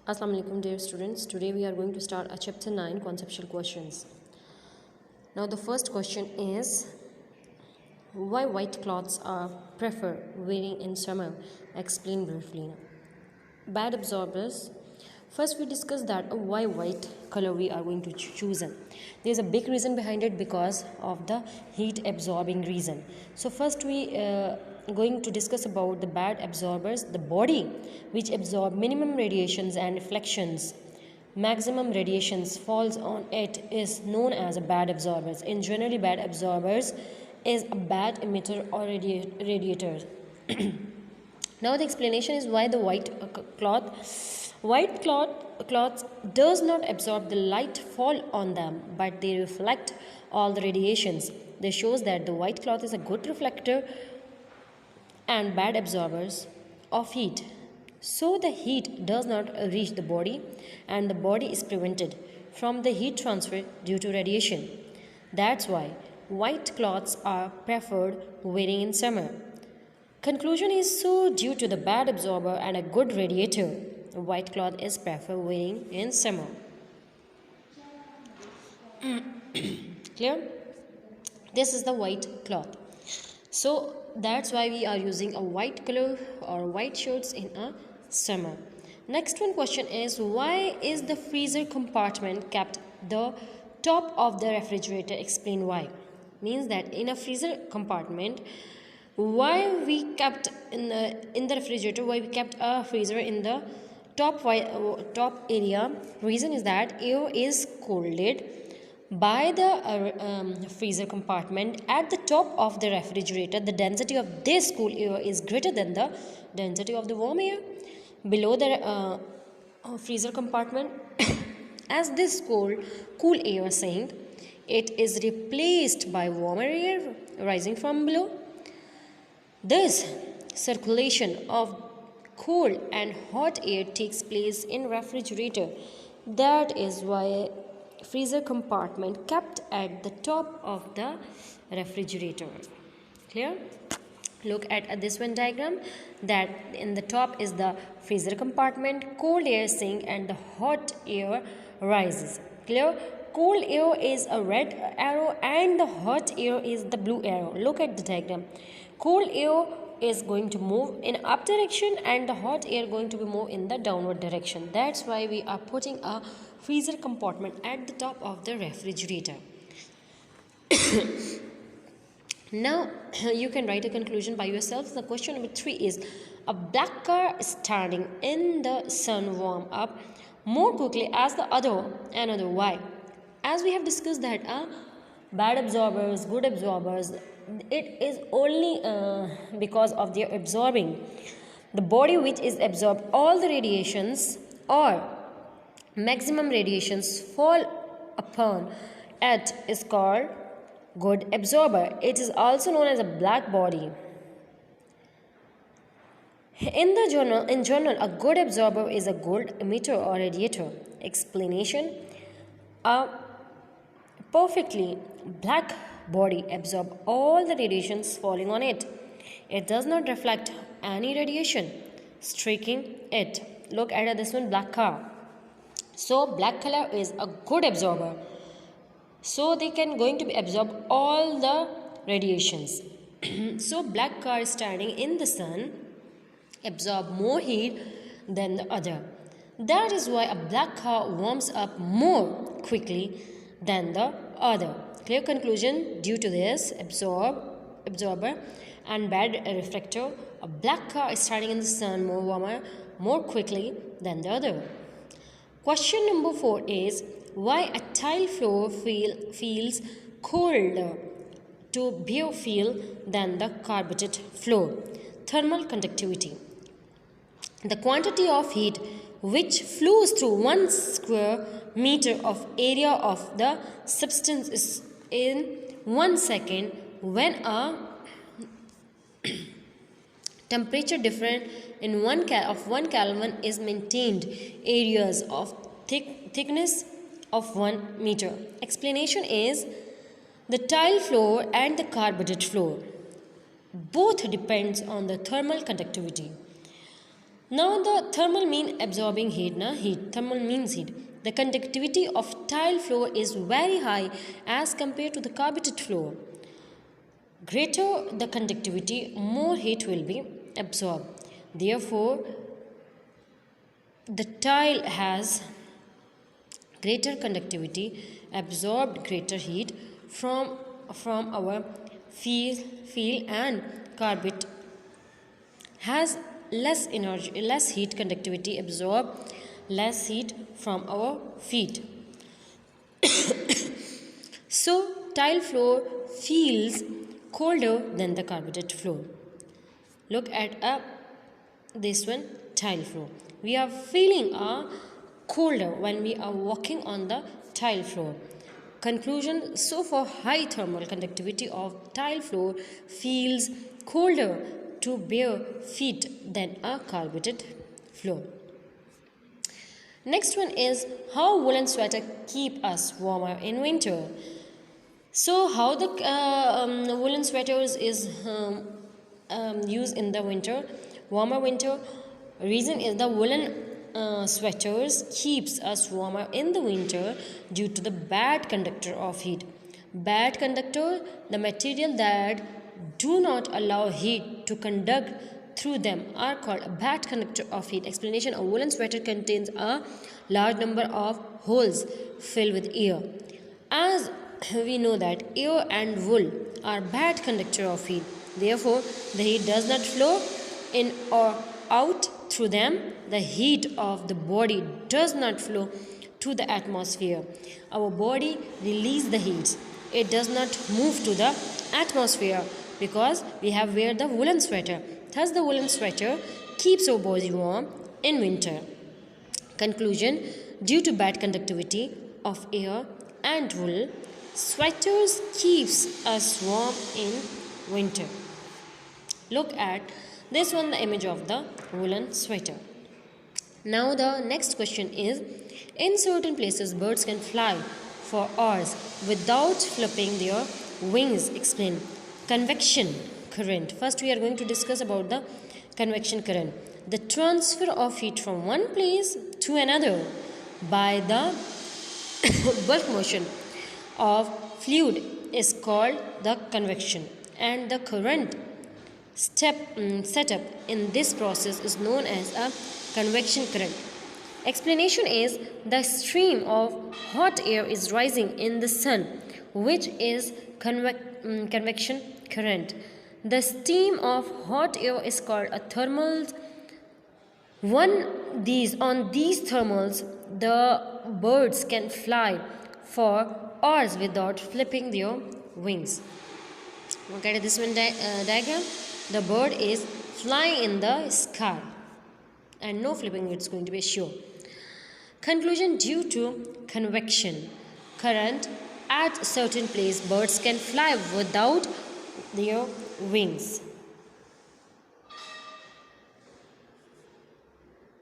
Assalamu alaikum dear students. Today we are going to start a chapter 9 conceptual questions. Now the first question is why white clothes are preferred wearing in summer? Explain briefly. Bad absorbers. First we discuss that why white color we are going to choose. There is a big reason behind it because of the heat absorbing reason. So first we going to discuss about the bad absorbers, the body which absorb minimum radiations and reflections. Maximum radiations falls on it is known as a bad absorbers. In generally, bad absorbers is a bad emitter or radiator. Now the explanation is why the white cloth does not absorb the light fall on them, but they reflect all the radiations. This shows that the white cloth is a good reflector and bad absorbers of heat. So the heat does not reach the body and the body is prevented from the heat transfer due to radiation. That's why white cloths are preferred wearing in summer. Conclusion is so due to the bad absorber and a good radiator, white cloth is preferred wearing in summer. Clear? This is the white cloth. So that's why we are using a white color or white shirts in a summer. Next one question is why is the freezer compartment kept the top of the refrigerator? Explain why. Means that in a freezer compartment, why we kept in the refrigerator, why we kept a freezer in the top area. Reason is that air is cooled by the freezer compartment at the top of the refrigerator. The density of this cool air is greater than the density of the warm air below the freezer compartment. As this cool air sinks, it is replaced by warmer air rising from below. Thus, circulation of cold and hot air takes place in refrigerator. That is why freezer compartment kept at the top of the refrigerator. Clear? Look at this one diagram, that in the top is the freezer compartment, cold air sinks and the hot air rises. Clear? Cold air is a red arrow and the hot air is the blue arrow. Look at the diagram. Cold air is going to move in up direction and the hot air going to be move in the downward direction. That's why we are putting a freezer compartment at the top of the refrigerator. Now you can write a conclusion by yourself. The question number 3 is a black car standing in the sun warm up more quickly as the another. Why? As we have discussed that bad absorbers, good absorbers, it is only because of their absorbing. The body which is absorbed all the radiations or maximum radiations fall upon it is called good absorber. It is also known as a black body. In general, a good absorber is a good emitter or radiator. Explanation: a perfectly black body absorbs all the radiations falling on it. It does not reflect any radiation striking it. Look at this one, black car. So black color is a good absorber. So they can going to be absorb all the radiations. So black car standing in the sun absorb more heat than the other. That is why a black car warms up more quickly than the other. Clear conclusion: due to this absorber and bad reflector, a black car is standing in the sun warmer more quickly than the other. Question number 4 is why a tile floor feels colder to bare feel than the carpeted floor. Thermal conductivity: the quantity of heat which flows through 1 square meter of area of the substance is in 1 second when a temperature different in 1 Kelvin is maintained. Areas of thickness of 1 meter. Explanation is the tile floor and the carpeted floor both depends on the thermal conductivity. Now the thermal mean absorbing heat, thermal means heat. The conductivity of tile floor is very high as compared to the carpeted floor. Greater the conductivity, more heat will be absorbed. Therefore, the tile has greater conductivity, absorbed greater heat from our field, and carpet has less energy, less heat conductivity, absorb less heat from our feet. So tile floor feels colder than the carpeted floor. Look at this one, tile floor. We are feeling colder when we are walking on the tile floor. Conclusion: so for high thermal conductivity of tile floor feels colder to bare feet than a carpeted floor. Next one is how woolen sweater keep us warmer in winter. So how the woolen sweaters is used in the winter, warmer winter. Reason is the woolen sweaters keeps us warmer in the winter due to the bad conductor of heat. Bad conductor, the material that do not allow heat to conduct through them are called a bad conductor of heat. Explanation: a woolen sweater contains a large number of holes filled with air. As we know that air and wool are bad conductor of heat, therefore the heat does not flow in or out through them. The heat of the body does not flow to the atmosphere. Our body releases the heat. It does not move to the atmosphere because we have wear the woolen sweater. Thus the woolen sweater keeps our body warm in winter. Conclusion: due to bad conductivity of air and wool, sweaters keeps us warm in winter. Look at this one, the image of the woolen sweater. Now the next question is, in certain places birds can fly for hours without flapping their wings. Explain. Convection current. First we are going to discuss about the convection current. The transfer of heat from one place to another by the bulk motion of fluid is called the convection, and the current setup in this process is known as a convection current. Explanation is the stream of hot air is rising in the sun, which is convection current. The stream of hot air is called a thermal. On these thermals, the birds can fly for hours without flipping their wings. Look at this one diagram. The bird is flying in the sky and no flipping it's going to be sure. Conclusion: due to convection current at certain place, birds can fly without their wings.